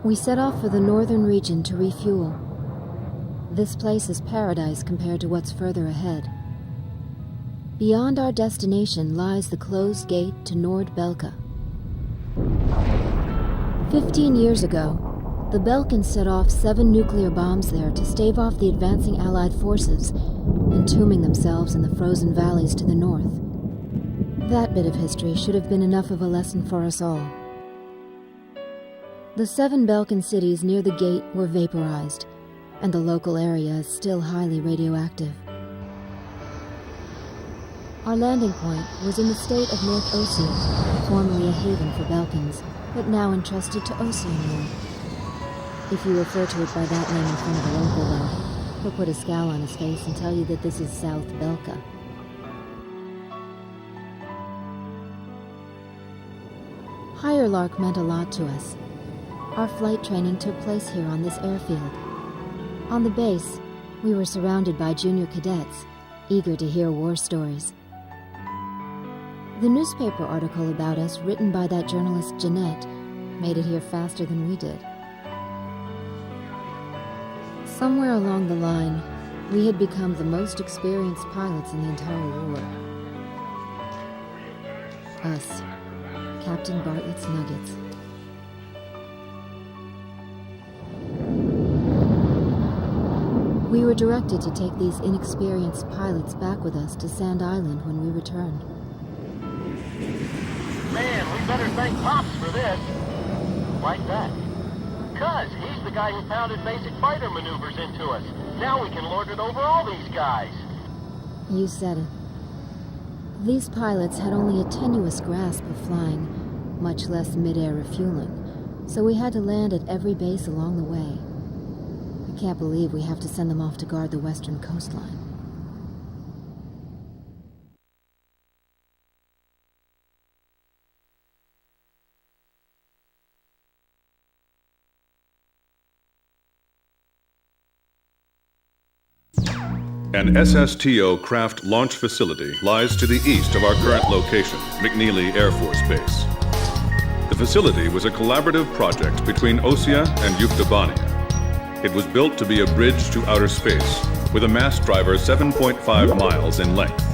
We set off for the northern region to refuel. This place is paradise compared to what's further ahead. Beyond our destination lies the closed gate to Nord Belka. 15 years ago, the Belkans set off 7 nuclear bombs there to stave off the advancing Allied forces, entombing themselves in the frozen valleys to the north. That bit of history should have been enough of a lesson for us all. The 7 Belkan cities near the gate were vaporized, and the local area is still highly radioactive. Our landing point was in the state of North Ossia, formerly a haven for Belkans, but now entrusted to Ossianor. If you refer to it by that name in front of a local, though, he'll put a scowl on his face and tell you that this is South Belka. Higher Lark meant a lot to us. Our flight training took place here on this airfield. On the base, we were surrounded by junior cadets, eager to hear war stories. The newspaper article about us, written by that journalist Jeanette, made it here faster than we did. Somewhere along the line, we had become the most experienced pilots in the entire war. Us, Captain Bartlett's Nuggets. We were directed to take these inexperienced pilots back with us to Sand Island when we returned. Man, we better thank Pops for this. Like that. 'Cause he's the guy who pounded basic fighter maneuvers into us. Now we can lord it over all these guys. You said it. These pilots had only a tenuous grasp of flying, much less mid-air refueling, so we had to land at every base along the way. I can't believe we have to send them off to guard the western coastline. An SSTO craft launch facility lies to the east of our current location, McNeely Air Force Base. The facility was a collaborative project between Ossia and Yuktobania. It was built to be a bridge to outer space, with a mass driver 7.5 miles in length.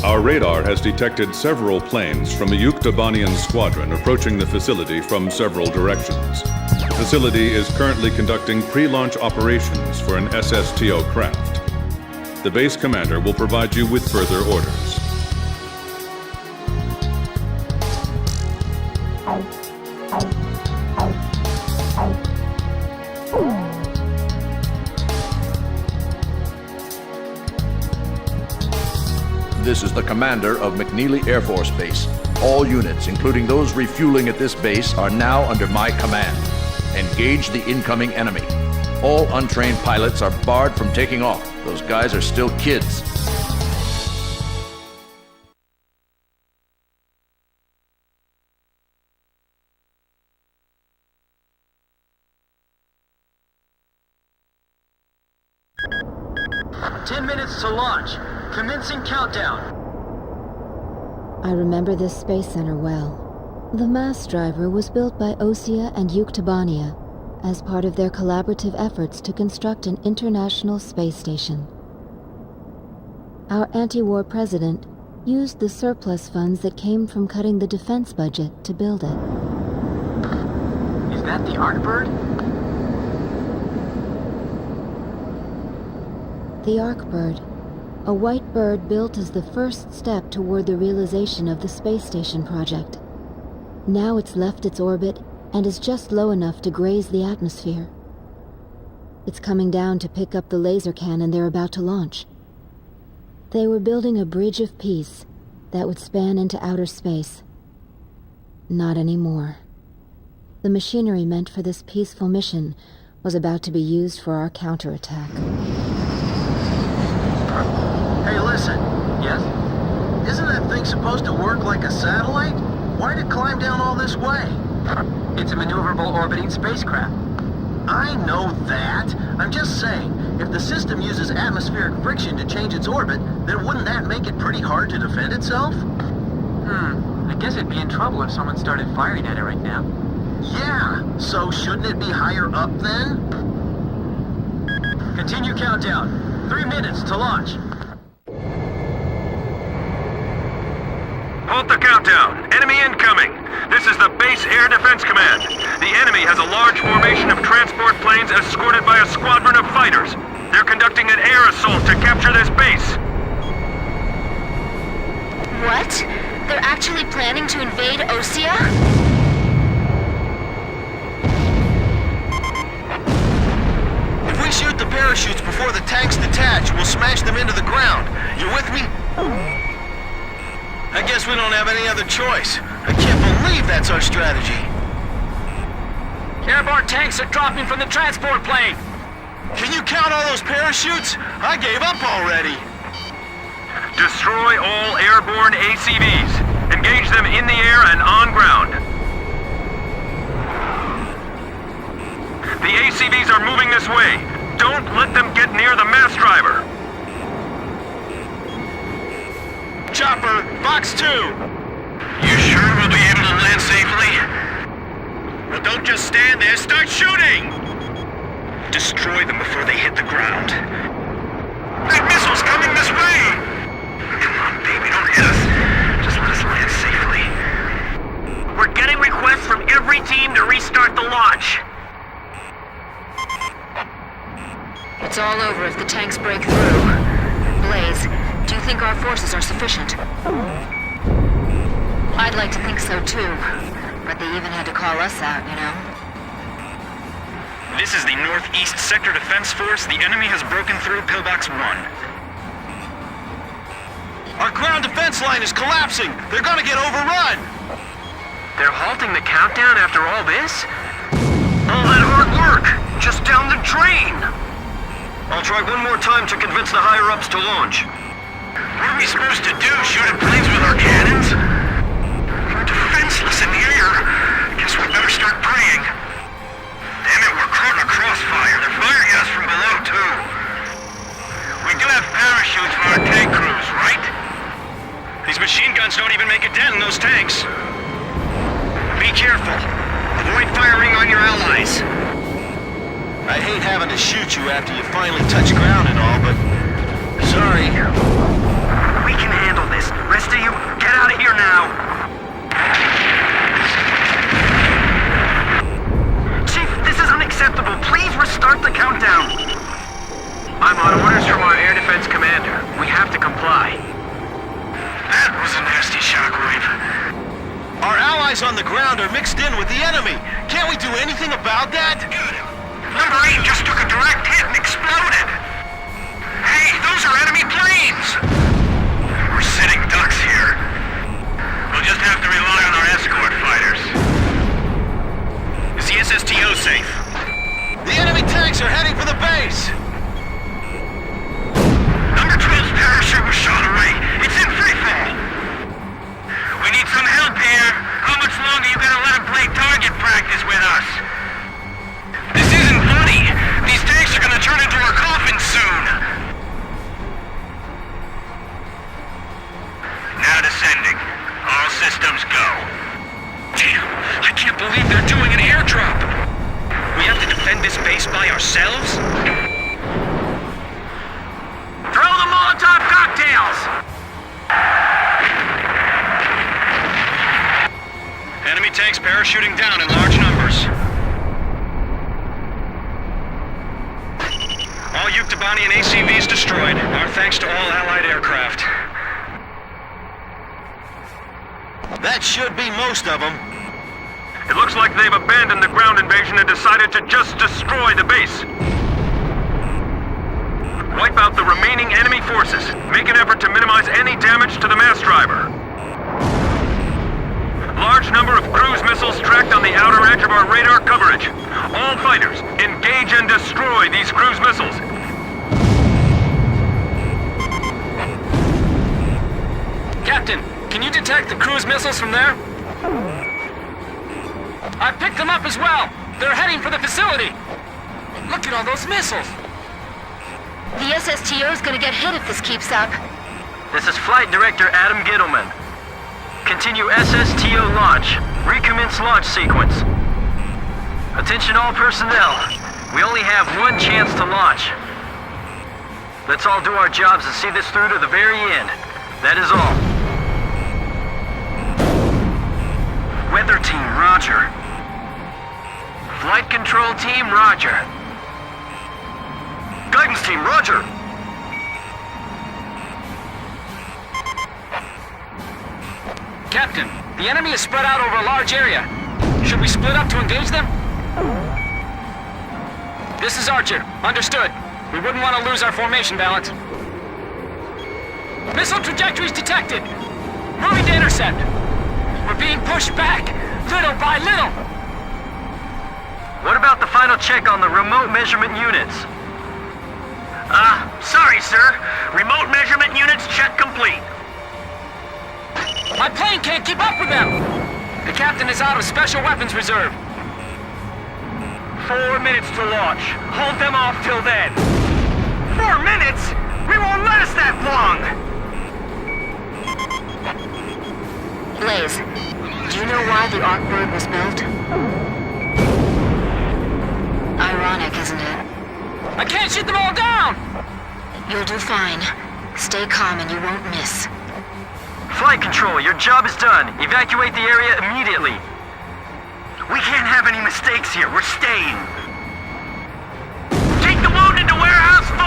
Our radar has detected several planes from a Yuktobanian squadron approaching the facility from several directions. The facility is currently conducting pre-launch operations for an SSTO craft. The base commander will provide you with further orders. This is the commander of McNeely Air Force Base. All units, including those refueling at this base, are now under my command. Engage the incoming enemy. All untrained pilots are barred from taking off. Those guys are still kids. "10 minutes to launch. Commencing countdown." I remember this space center well. The mass driver was built by Ossia and Yuktobania as part of their collaborative efforts to construct an international space station. Our anti-war president used the surplus funds that came from cutting the defense budget to build it. Is that the Arkbird? The Arkbird, a white bird built as the first step toward the realization of the space station project. Now it's left its orbit and is just low enough to graze the atmosphere. It's coming down to pick up the laser cannon they're about to launch. They were building a bridge of peace that would span into outer space. Not anymore. The machinery meant for this peaceful mission was about to be used for our counterattack. Hey, listen. Yes? Isn't that thing supposed to work like a satellite? Why'd it climb down all this way? It's a maneuverable orbiting spacecraft. I know that. I'm just saying, if the system uses atmospheric friction to change its orbit, then wouldn't that make it pretty hard to defend itself? I guess it'd be in trouble if someone started firing at it right now. Yeah, so shouldn't it be higher up then? Continue countdown. 3 minutes to launch. Halt the countdown. Enemy incoming. This is the Base Air Defense Command. The enemy has a large formation of transport planes escorted by a squadron of fighters. They're conducting an air assault to capture this base. What? They're actually planning to invade Osea? If we shoot the parachutes before the tanks detach, we'll smash them into the ground. You with me? I guess we don't have any other choice. I can't believe that's our strategy. Airborne tanks are dropping from the transport plane. Can you count all those parachutes? I gave up already. Destroy all airborne ACVs. Engage them in the air and on ground. The ACVs are moving this way. Don't let them get near the mass driver. Chopper, Fox 2. You sure we'll be able to land safely? Well, don't just stand there. Start shooting! Destroy them before they hit the ground. That missile's coming this way! Come on, baby, don't hit us. Just let us land safely. We're getting requests from every team to restart the launch. It's all over if the tanks break through. Blaze, do you think our forces are sufficient? I'd like to think so too. But they even had to call us out, you know? This is the Northeast Sector Defense Force. The enemy has broken through Pillbox 1. Our ground defense line is collapsing. They're gonna get overrun. They're halting the countdown after all this? All that hard work, just down the drain! I'll try one more time to convince the higher-ups to launch. What are we supposed to do, shoot at planes with our cannons? We're defenseless in the air. Guess we better start praying. Damn it, we're caught in a crossfire. They're firing at us from below, too. We do have parachutes for our tank crews, right? These machine guns don't even make a dent in those tanks. Be careful. Avoid firing on your allies. I'd hate having to shoot you after you finally touch ground and all, but... sorry. We can handle this. Rest of you, get out of here now. Chief, this is unacceptable. Please restart the countdown. I'm on orders from our air defense commander. We have to comply. That was a nasty shockwave. Our allies on the ground are mixed in with the enemy. Can't we do anything about that? Good. Number 8 just took a direct hit and exploded. Hey, those are enemy planes! We're sitting ducks here. We'll just have to rely on our escort fighters. Is the SSTO safe? The enemy tanks are heading for the base. Number 12's parachute was shot away. It's in freefall. We need some help here. How much longer you gonna let him play target practice with us? This isn't funny. These tanks are gonna turn into our coffins soon. Now descending. All systems go. Damn, I can't believe they're doing an airdrop. We have to defend this base by ourselves? Throw the Molotov cocktails! Enemy tanks parachuting down in large numbers. All Yukes and ACVs destroyed. Our thanks to all Allied aircraft. That should be most of them. It looks like they've abandoned the ground invasion and decided to just destroy the base. Wipe out the remaining enemy forces. Make an effort to minimize any damage to the mass driver. Large number of cruise missiles tracked on the outer edge of our radar coverage. All fighters, engage and destroy these cruise missiles. Captain, can you detect the cruise missiles from there? I picked them up as well. They're heading for the facility. Look at all those missiles. The SSTO is gonna get hit if this keeps up. This is Flight Director Adam Gittleman. Continue SSTO launch. Recommence launch sequence. Attention all personnel. We only have one chance to launch. Let's all do our jobs and see this through to the very end. That is all. Weather team, roger. Flight control team, roger. Guidance team, roger. Captain, the enemy is spread out over a large area. Should we split up to engage them? This is Archer. Understood. We wouldn't want to lose our formation balance. Missile trajectories detected. Moving to intercept. We're being pushed back, little by little. What about the final check on the remote measurement units? Sorry, sir. Remote measurement units check complete. My plane can't keep up with them. The captain is out of special weapons reserve. 4 minutes to launch. Hold them off till then. 4 minutes? We won't last that long! Blaze, do you know why the Arcbird was built? Ironic, isn't it? I can't shoot them all down! You'll do fine. Stay calm and you won't miss. Flight control, your job is done. Evacuate the area immediately. We can't have any mistakes here. We're staying. Take the wounded to Warehouse 4!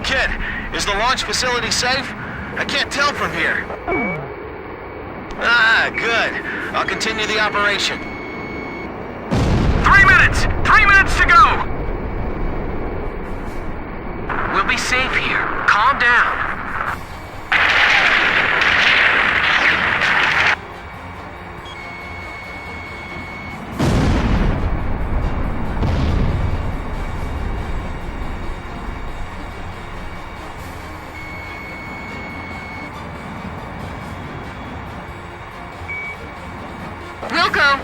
Kid, is the launch facility safe? I can't tell from here. Good. I'll continue the operation. 3 minutes! 3 minutes to go! We'll be safe here. Calm down. We'll go.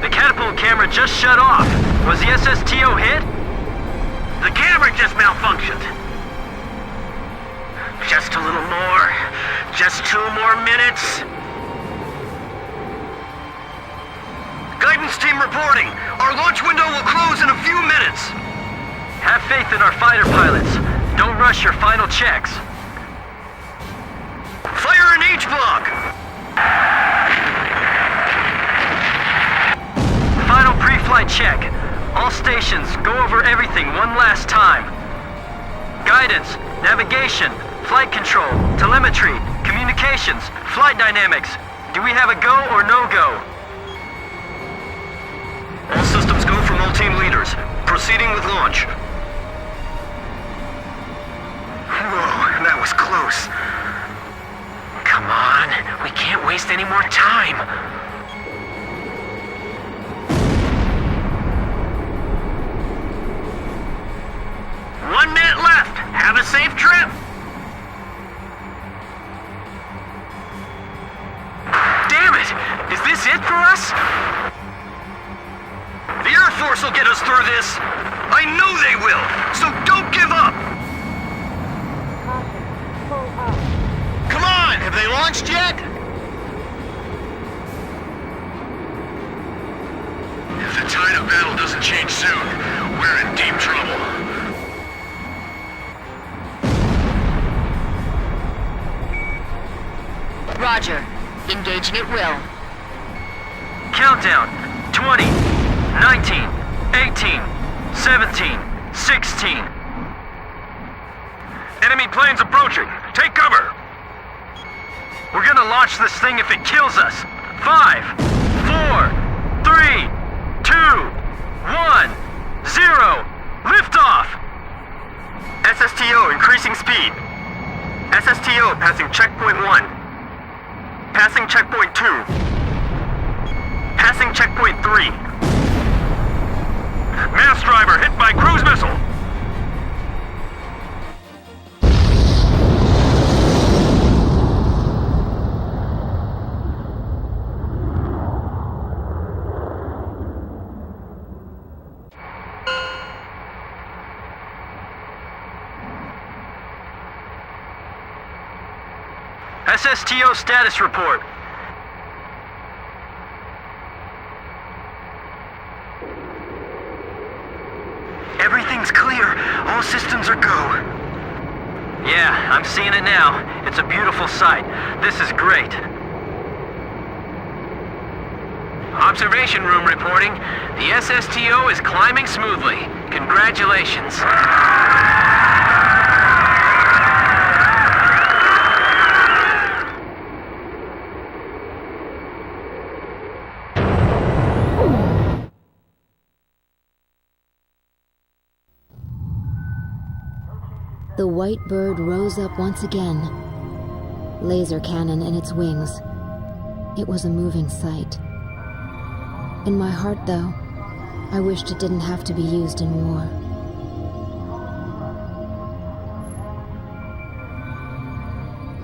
The catapult camera just shut off. Was the SSTO hit? The camera just malfunctioned. Just a little more. Just 2 more minutes. Guidance team reporting. Our launch window will close in a few minutes. Have faith in our fighter pilots. Don't rush your final checks. Fire in H block. Final pre-flight check. All stations, go over everything one last time. Guidance, navigation, flight control, telemetry, communications, flight dynamics. Do we have a go or no-go? All systems go from all team leaders. Proceeding with launch. Whoa, that was close. Come on, we can't waste any more time. One minute left. Have a safe trip. Damn it! Is this it for us? The Air Force will get us through this. I know they will. So don't give up. Come on, have they launched yet? If the tide of battle doesn't change soon, we're in deep trouble. Roger. Engaging at will. Countdown. 20, 19, 18, 17, 16. Enemy planes approaching. Take cover. We're gonna launch this thing if it kills us. 5, 4, 3, 2, 1, 0. Liftoff! SSTO increasing speed. SSTO passing checkpoint 1. Passing checkpoint 2. Passing checkpoint 3. Mass driver hit by cruise missile. SSTO status report. Everything's clear. All systems are go. Yeah, I'm seeing it now. It's a beautiful sight. This is great. Observation room reporting. The SSTO is climbing smoothly. Congratulations. The white bird rose up once again, laser cannon in its wings. It was a moving sight. In my heart, though, I wished it didn't have to be used in war.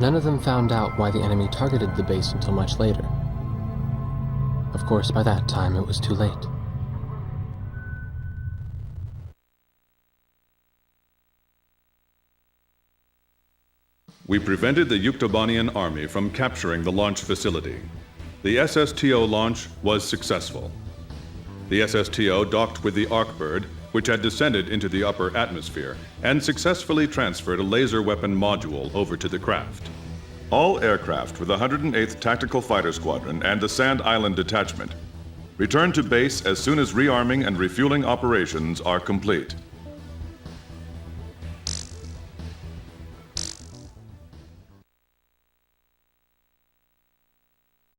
None of them found out why the enemy targeted the base until much later. Of course, by that time it was too late. We prevented the Yuktobanian army from capturing the launch facility. The SSTO launch was successful. The SSTO docked with the Arkbird, which had descended into the upper atmosphere, and successfully transferred a laser weapon module over to the craft. All aircraft with the 108th Tactical Fighter Squadron and the Sand Island Detachment return to base as soon as rearming and refueling operations are complete.